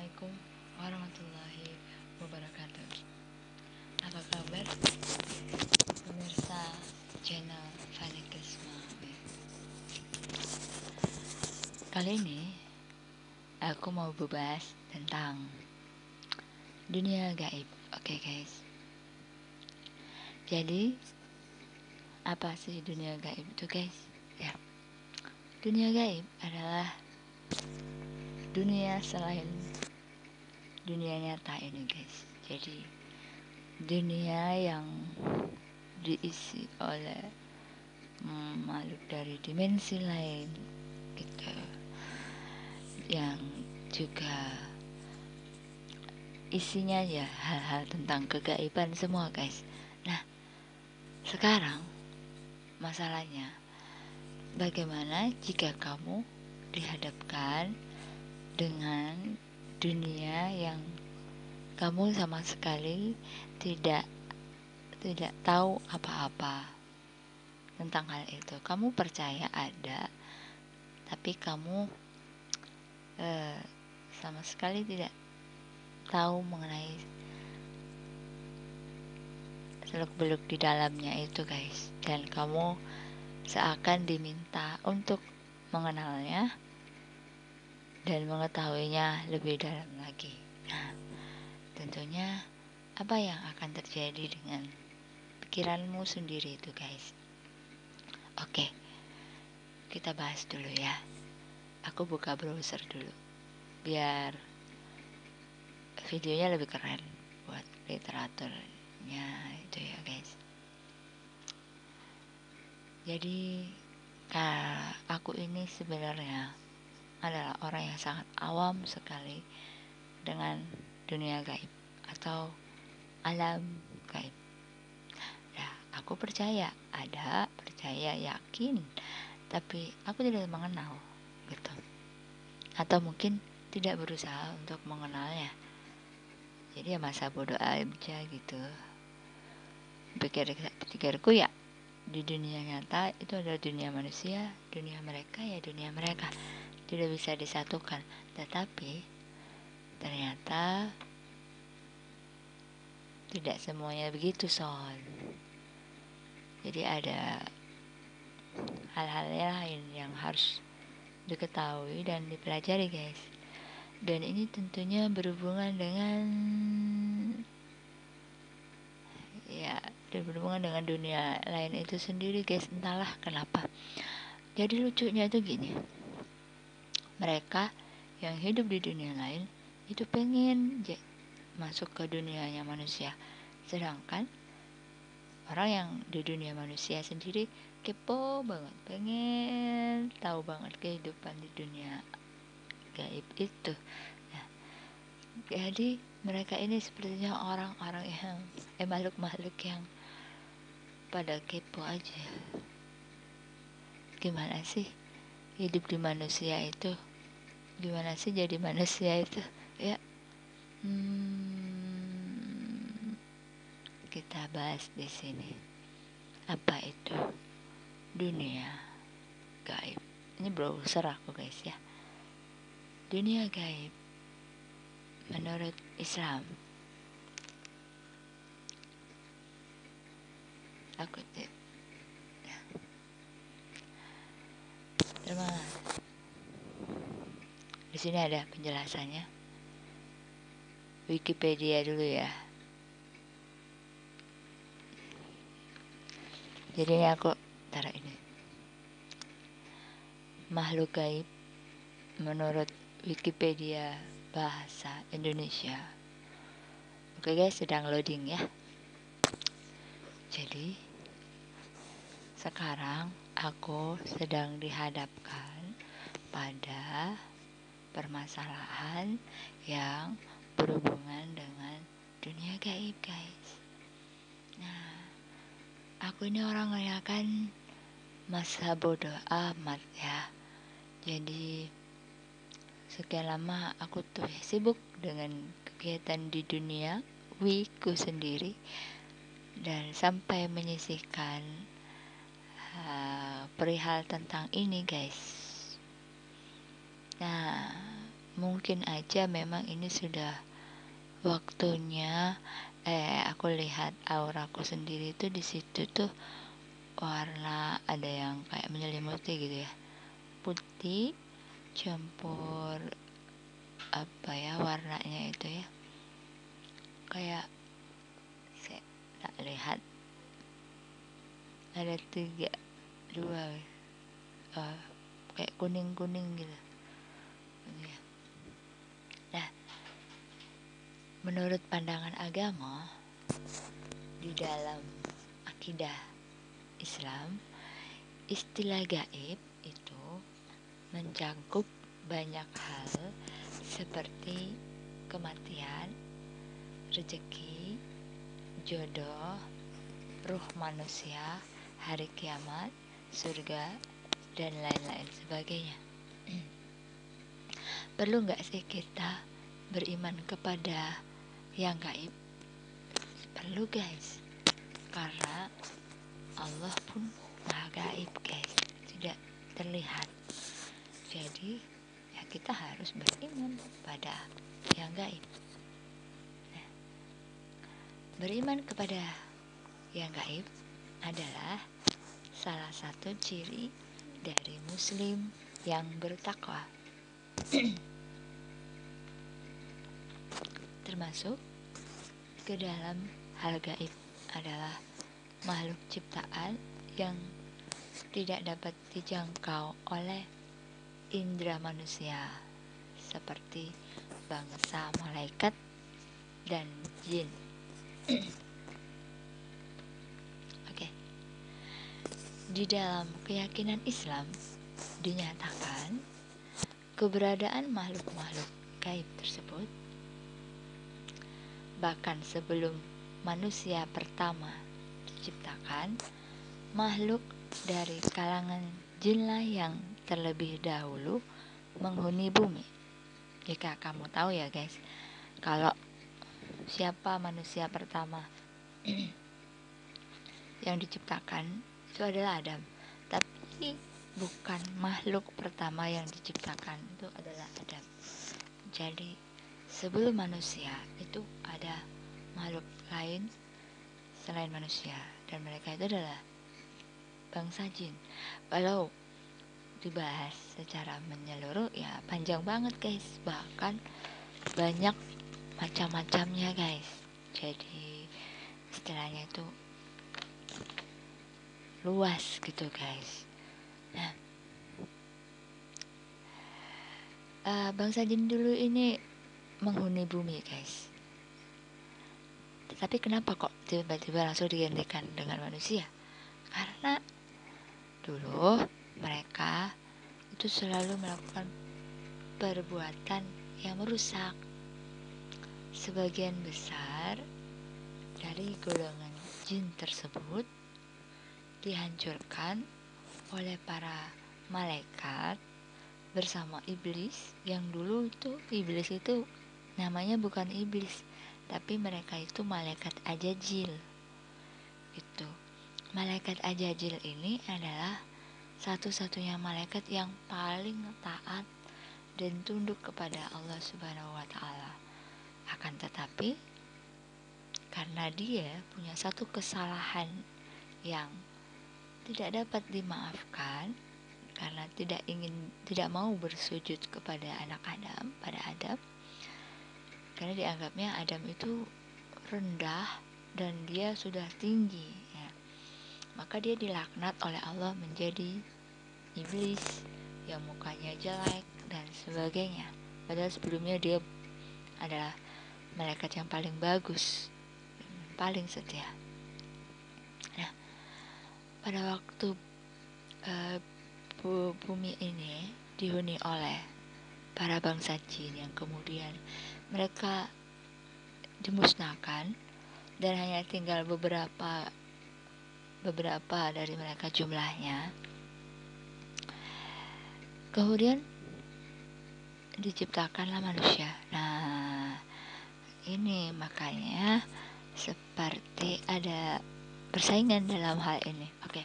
Assalamualaikum warahmatullahi wabarakatuh. Apa kabar pemirsa channel Fani Krisma? Kali ini aku mau membahas tentang dunia gaib. Oke guys. Jadi apa sih dunia gaib itu guys? Ya, dunia gaib adalah dunia selain dunia nyata ini guys. Jadi dunia yang diisi oleh makhluk dari dimensi lain gitu, yang juga isinya ya hal-hal tentang kegaiban semua guys. Nah sekarang masalahnya, bagaimana jika kamu dihadapkan dengan dunia yang kamu sama sekali tidak tahu apa-apa tentang hal itu. Kamu percaya ada, tapi kamu sama sekali tidak tahu mengenai seluk-beluk di dalamnya itu guys. Dan kamu seakan diminta untuk mengenalnya dan mengetahuinya lebih dalam lagi. Nah, tentunya apa yang akan terjadi dengan pikiranmu sendiri itu guys. Oke, kita bahas dulu ya. Aku buka browser dulu biar videonya lebih keren buat literaturnya itu ya guys. Jadi aku ini sebenarnya adalah orang yang sangat awam sekali dengan dunia gaib atau alam gaib. Nah, aku percaya ada, percaya yakin, tapi aku tidak mengenal gitu, atau mungkin tidak berusaha untuk mengenalnya. Jadi ya masa bodoh aja gitu. Pikirku ya, di dunia nyata itu adalah dunia manusia, dunia mereka ya dunia mereka, tidak bisa disatukan. Tetapi ternyata tidak semuanya begitu Son. Jadi ada hal-hal lain yang harus diketahui dan dipelajari guys. Dan ini tentunya berhubungan dengan dunia lain itu sendiri guys. Entahlah kenapa. Jadi lucunya itu gini, mereka yang hidup di dunia lain itu pengen masuk ke dunianya manusia, sedangkan orang yang di dunia manusia sendiri kepo banget, pengen tahu banget kehidupan di dunia gaib itu. Nah, jadi mereka ini sepertinya orang-orang yang makhluk-makhluk yang pada kepo aja. Gimana sih hidup di manusia itu? Gimana sih jadi manusia itu? Ya, kita bahas di sini. Apa itu dunia gaib? Ini browser aku guys ya. Dunia gaib menurut Islam, aku di sini ada penjelasannya. Wikipedia dulu ya. Jadi ini aku taruh ini. Makhluk gaib menurut Wikipedia bahasa Indonesia. Oke guys, sedang loading ya. Jadi sekarang aku sedang dihadapkan pada permasalahan yang berhubungan dengan dunia gaib guys. Nah, aku ini orang yang kan masa bodoh amat ya. Jadi sekian lama aku tuh sibuk dengan kegiatan di dunia wiku sendiri, dan sampai menyisihkan perihal tentang ini guys. Nah, mungkin aja memang ini sudah waktunya. Aku lihat auraku sendiri tuh di situ tuh warna ada yang kayak menyelimuti gitu ya, putih campur apa ya warnanya itu ya, kayak saya tak lihat ada dua kayak kuning gitu ya. Nah, menurut pandangan agama di dalam akidah Islam, istilah gaib itu mencakup banyak hal seperti kematian, rezeki, jodoh, ruh manusia, hari kiamat, surga, dan lain-lain sebagainya. Perlu nggak sih kita beriman kepada yang gaib? Perlu guys, karena Allah pun maha gaib guys, tidak terlihat. Jadi ya kita harus beriman pada yang gaib. Nah, beriman kepada yang gaib adalah salah satu ciri dari muslim yang bertakwa. Termasuk ke dalam hal gaib adalah makhluk ciptaan yang tidak dapat dijangkau oleh indera manusia seperti bangsa malaikat dan jin. Oke. Di dalam keyakinan Islam dinyatakan keberadaan makhluk-makhluk gaib tersebut bahkan sebelum manusia pertama diciptakan, makhluk dari kalangan jinlah yang terlebih dahulu menghuni bumi. Jika kamu tahu ya guys, kalau siapa manusia pertama yang diciptakan itu adalah Adam, tapi bukan makhluk pertama yang diciptakan itu adalah Adam. Jadi sebelum manusia itu ada makhluk lain selain manusia, dan mereka itu adalah bangsa jin. Kalau dibahas secara menyeluruh ya panjang banget guys, bahkan banyak macam-macamnya guys. Jadi istilahnya itu luas gitu guys. Nah, bangsa jin dulu ini menghuni bumi guys. Tapi kenapa kok tiba-tiba langsung digantikan dengan manusia? Karena dulu mereka itu selalu melakukan perbuatan yang merusak. Sebagian besar dari golongan jin tersebut dihancurkan oleh para malaikat bersama iblis, yang dulu itu iblis itu namanya bukan iblis, tapi mereka itu malaikat ajajil. Itu malaikat ajajil ini adalah satu-satunya malaikat yang paling taat dan tunduk kepada Allah Subhanahu wa Ta'ala. Akan tetapi karena dia punya satu kesalahan yang tidak dapat dimaafkan, karena tidak mau bersujud kepada anak Adam, pada Adam, karena dianggapnya Adam itu rendah dan dia sudah tinggi ya. Maka dia dilaknat oleh Allah menjadi iblis yang mukanya jelek dan sebagainya. Padahal sebelumnya dia adalah malaikat yang paling bagus, paling setia. Nah, pada waktu bumi ini dihuni oleh para bangsa jin yang kemudian mereka dimusnahkan dan hanya tinggal beberapa dari mereka jumlahnya. Kemudian diciptakanlah manusia. Nah, ini makanya seperti ada persaingan dalam hal ini. Oke.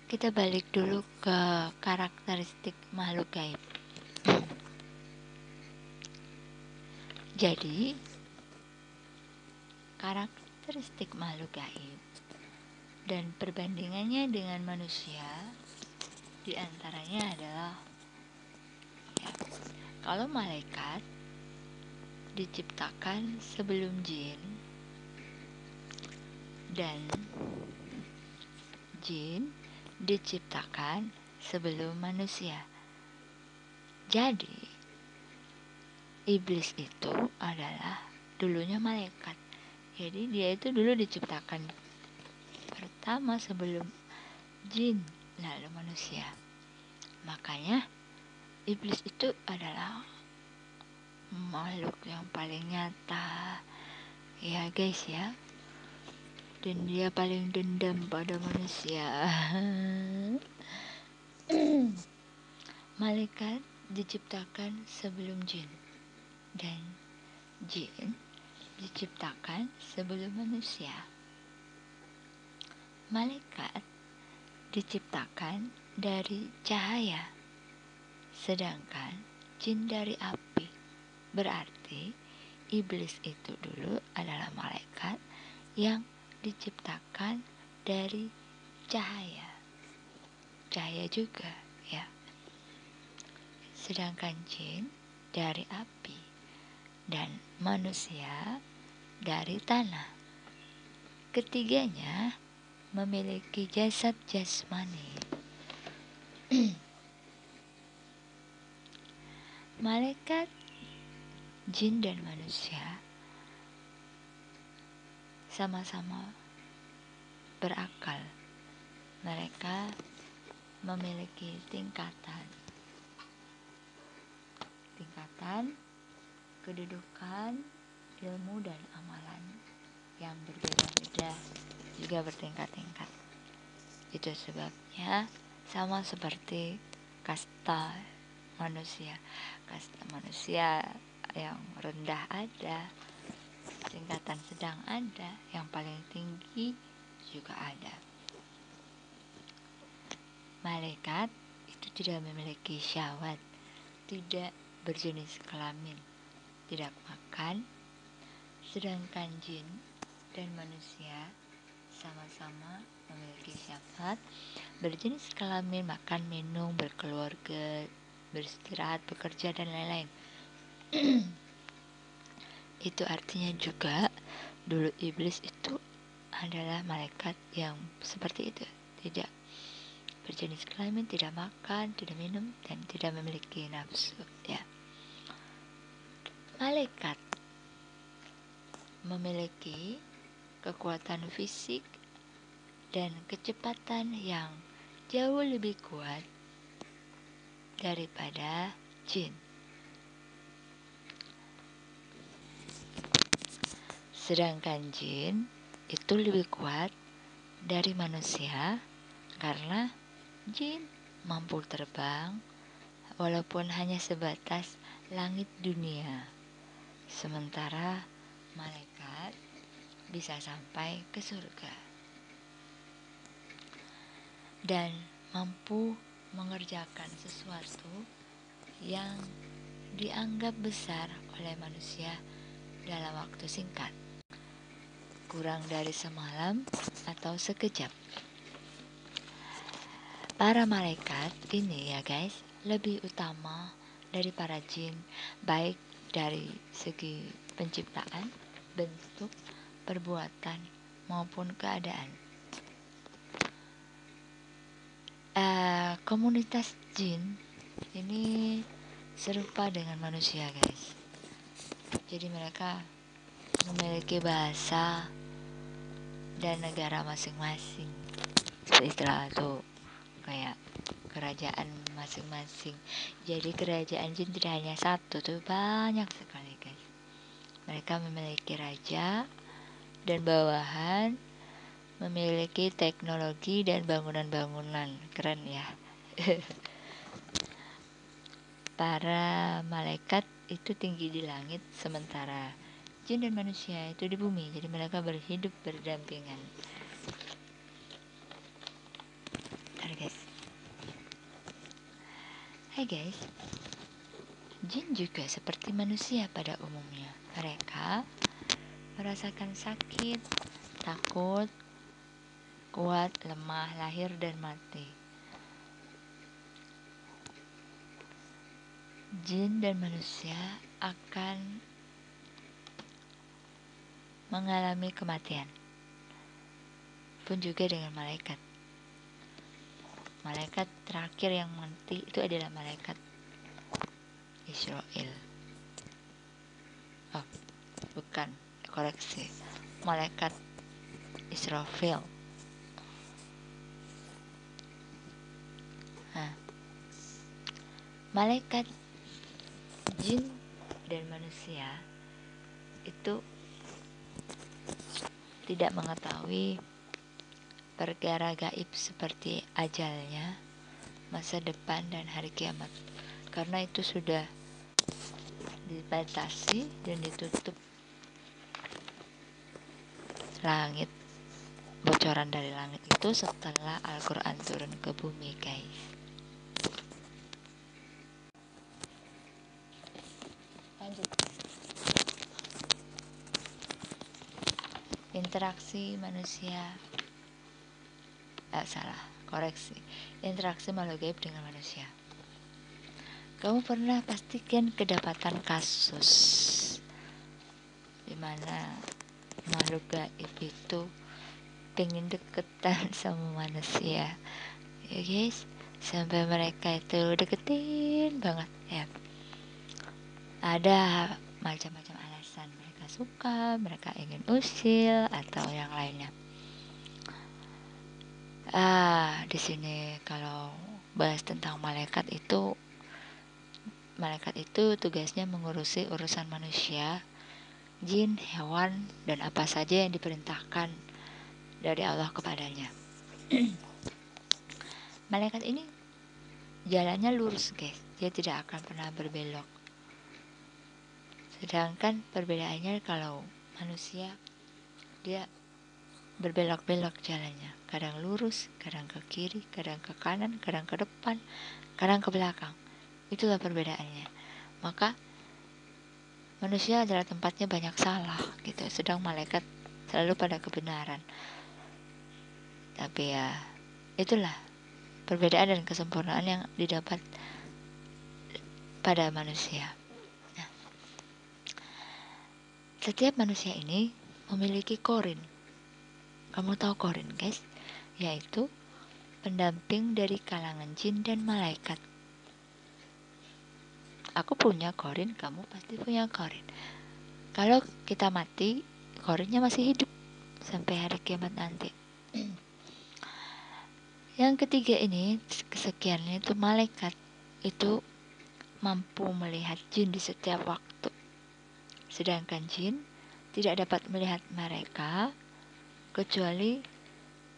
Kita balik dulu ke karakteristik makhluk gaib. Jadi karakteristik makhluk gaib dan perbandingannya dengan manusia diantaranya adalah ya, kalau malaikat diciptakan sebelum jin dan jin diciptakan sebelum manusia. Jadi iblis itu adalah dulunya malaikat. Jadi dia itu dulu diciptakan pertama sebelum jin lalu manusia. Makanya iblis itu adalah makhluk yang paling nyata ya guys ya, dan dia paling dendam pada manusia. Malaikat diciptakan sebelum jin dan jin diciptakan sebelum manusia. Malaikat diciptakan dari cahaya, sedangkan jin dari api. Berarti iblis itu dulu adalah malaikat yang diciptakan dari cahaya. Cahaya juga ya. Sedangkan jin dari api dan manusia dari tanah. Ketiganya memiliki jasad jasmani. Malaikat, jin dan manusia sama-sama berakal. Mereka memiliki tingkatan kedudukan, ilmu dan amalan yang berbeda-beda, juga bertingkat-tingkat. Itu sebabnya sama seperti kasta manusia. Kasta manusia yang rendah ada, tingkatan sedang ada, yang paling tinggi juga ada. Malaikat itu tidak memiliki syahwat, tidak berjenis kelamin, tidak makan, sedangkan jin dan manusia sama-sama memiliki syahwat, berjenis kelamin, makan, minum, berkeluarga, beristirahat, bekerja, dan lain-lain. Itu artinya juga dulu iblis itu adalah malaikat yang seperti itu, tidak berjenis kelamin, tidak makan, tidak minum, dan tidak memiliki nafsu ya. Malaikat memiliki kekuatan fisik dan kecepatan yang jauh lebih kuat daripada jin. Sedangkan jin itu lebih kuat dari manusia karena jin mampu terbang walaupun hanya sebatas langit dunia. Sementara malaikat bisa sampai ke surga dan mampu mengerjakan sesuatu yang dianggap besar oleh manusia dalam waktu singkat, kurang dari semalam atau sekejap. Para malaikat ini ya guys lebih utama dari para jin, baik dari segi penciptaan, bentuk, perbuatan, maupun keadaan. Komunitas jin ini serupa dengan manusia guys. Jadi mereka memiliki bahasa dan negara masing-masing. Istilah itu kayak kerajaan masing-masing. Jadi kerajaan jin tidak hanya satu, tuh banyak sekali guys. Mereka memiliki raja dan bawahan, memiliki teknologi dan bangunan-bangunan. Keren ya. Para malaikat itu tinggi di langit, sementara jin dan manusia itu di bumi. Jadi mereka berhidup berdampingan. Hai guys, Jin juga seperti manusia pada umumnya. Mereka merasakan sakit, takut, kuat, lemah, lahir, dan mati. Jin dan manusia akan mengalami kematian. Pun juga dengan malaikat. Malaikat terakhir yang mati itu adalah malaikat Israel. Oh, bukan, koreksi. Malaikat Israfil. Nah, malaikat jin dan manusia itu tidak mengetahui perkara gaib seperti ajalnya, masa depan, dan hari kiamat, karena itu sudah dibatasi dan ditutup langit. Bocoran dari langit itu setelah Al-Quran turun ke bumi, guys. Lanjut. Interaksi manusia interaksi makhluk gaib dengan manusia. Kamu pernah pastikan kedapatan kasus dimana makhluk gaib itu pengen deketan sama manusia, ya guys, sampai mereka itu deketin banget ya. Ada macam-macam alasan, mereka suka, mereka ingin usil, atau yang lainnya. Di sini kalau bahas tentang malaikat itu tugasnya mengurusi urusan manusia, jin, hewan, dan apa saja yang diperintahkan dari Allah kepadanya. Malaikat ini jalannya lurus, guys. Dia tidak akan pernah berbelok. Sedangkan perbedaannya kalau manusia, dia berbelok-belok jalannya. Kadang lurus, kadang ke kiri, kadang ke kanan, kadang ke depan, kadang ke belakang. Itulah perbedaannya. Maka manusia adalah tempatnya banyak salah gitu, sedang malaikat selalu pada kebenaran. Tapi ya itulah perbedaan dan kesempurnaan yang didapat pada manusia. Nah, setiap manusia ini memiliki korin. Kamu tahu korin, guys? Yaitu pendamping dari kalangan jin dan malaikat. Aku punya korin, kamu pasti punya korin. Kalau kita mati, korinnya masih hidup sampai hari kiamat nanti. Yang ketiga ini, kesekiannya itu malaikat. Itu mampu melihat jin di setiap waktu. Sedangkan jin tidak dapat melihat mereka kecuali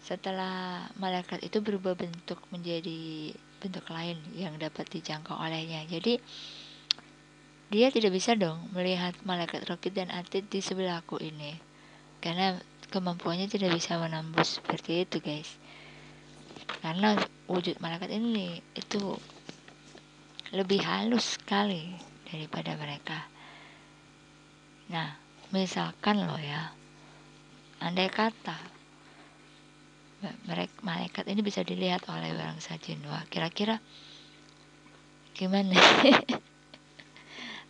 setelah malaikat itu berubah bentuk menjadi bentuk lain yang dapat dijangkau olehnya. Jadi dia tidak bisa dong melihat malaikat Raqib dan Atid di sebelahku ini, karena kemampuannya tidak bisa menembus seperti itu, guys. Karena wujud malaikat ini itu lebih halus sekali daripada mereka. Nah, misalkan loh ya, andai kata malaikat ini bisa dilihat oleh bangsa jin, wah kira-kira gimana?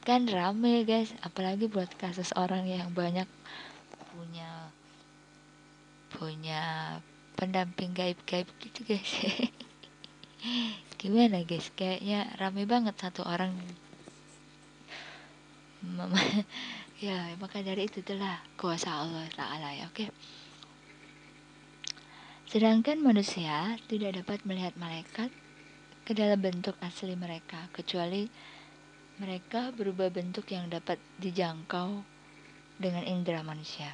Kan rame, guys, apalagi buat kasus orang yang banyak punya pendamping gaib-gaib gitu, guys. Gimana, guys? Kayaknya rame banget satu orang. Ya, maka dari itu itulah kuasa Allah Ta'ala ya, oke. Sedangkan manusia tidak dapat melihat malaikat ke dalam bentuk asli mereka, kecuali mereka berubah bentuk yang dapat dijangkau dengan indera manusia,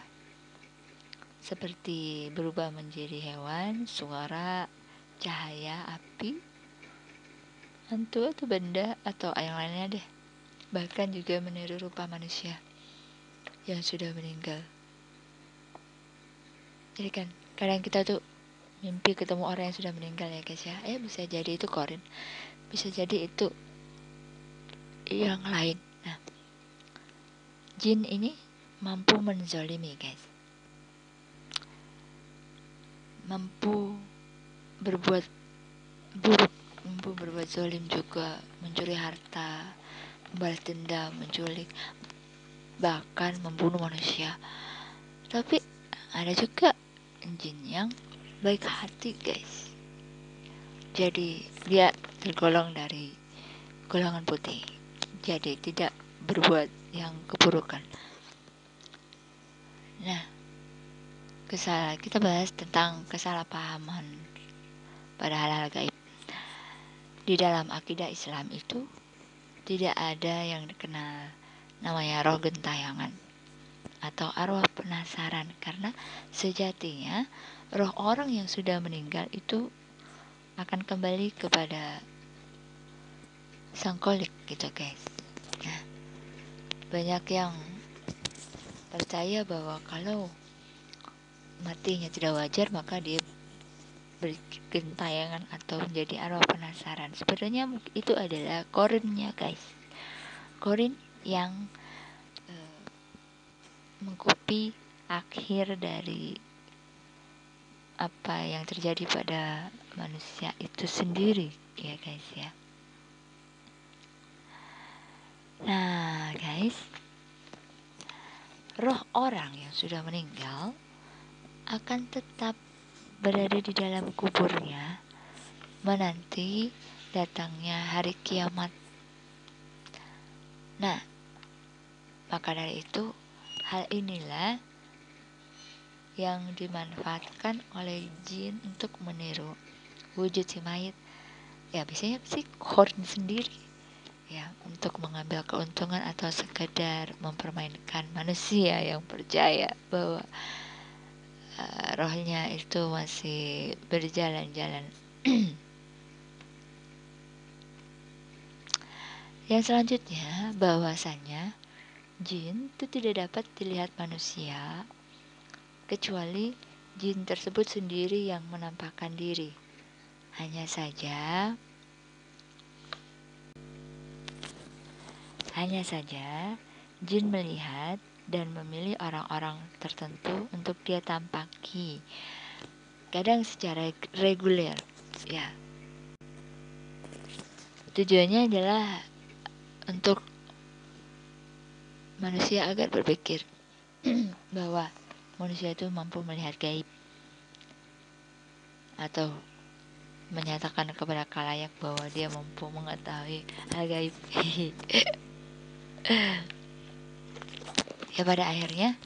seperti berubah menjadi hewan, suara, cahaya, api, hantu atau benda, atau yang lainnya deh. Bahkan juga meniru rupa manusia yang sudah meninggal. Jadi kan kadang kita tuh mimpi ketemu orang yang sudah meninggal ya, guys ya. Bisa jadi itu korin, bisa jadi itu yang lain. Nah, jin ini mampu menzalimi guys, mampu berbuat buruk, mampu berbuat zalim juga, mencuri harta, membalas dendam, menculik, bahkan membunuh manusia. Tapi ada juga jin yang baik hati guys, jadi dia tergolong dari golongan putih, jadi tidak berbuat yang keburukan. Nah, kita bahas tentang kesalahpahaman pada hal-hal gaib. Di dalam akidah Islam itu tidak ada yang dikenal namanya roh gentayangan atau arwah penasaran, karena sejatinya roh orang yang sudah meninggal itu akan kembali kepada sang kholik gitu guys. Nah, banyak yang percaya bahwa kalau matinya tidak wajar maka dia bergentayangan atau menjadi arwah penasaran. Sebenarnya itu adalah korinnya guys, korin yang mengkopi akhir dari apa yang terjadi pada manusia itu sendiri ya guys ya. Nah guys, roh orang yang sudah meninggal akan tetap berada di dalam kuburnya menanti datangnya hari kiamat. Nah, maka dari itu hal inilah yang dimanfaatkan oleh jin untuk meniru wujud si mayit. Ya biasanya sih korin sendiri ya, untuk mengambil keuntungan atau sekedar mempermainkan manusia yang percaya bahwa rohnya itu masih berjalan-jalan. Yang selanjutnya, bahwasannya jin itu tidak dapat dilihat manusia kecuali jin tersebut sendiri yang menampakkan diri. Hanya saja jin melihat dan memilih orang-orang tertentu untuk dia tampaki, kadang secara reguler ya. Tujuannya adalah untuk manusia agar berpikir bahwa manusia itu mampu melihat gaib, atau menyatakan kepada khalayak bahwa dia mampu mengetahui hal gaib. Ya, pada akhirnya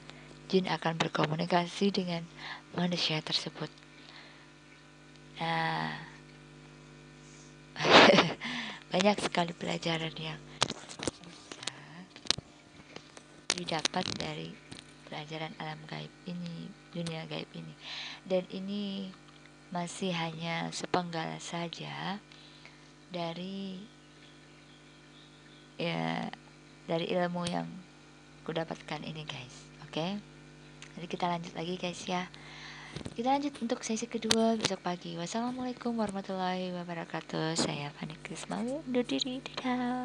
jin akan berkomunikasi dengan manusia tersebut. Nah, banyak sekali pelajaran yang bisa didapat dari pelajaran alam gaib ini, dunia gaib ini. Dan ini masih hanya sepenggal saja dari ilmu yang kudapatkan ini guys. Oke? Jadi kita lanjut lagi guys ya. Kita lanjut untuk sesi kedua besok pagi. Wassalamualaikum warahmatullahi wabarakatuh. Saya Fani Krismawi undur diri. Dadah.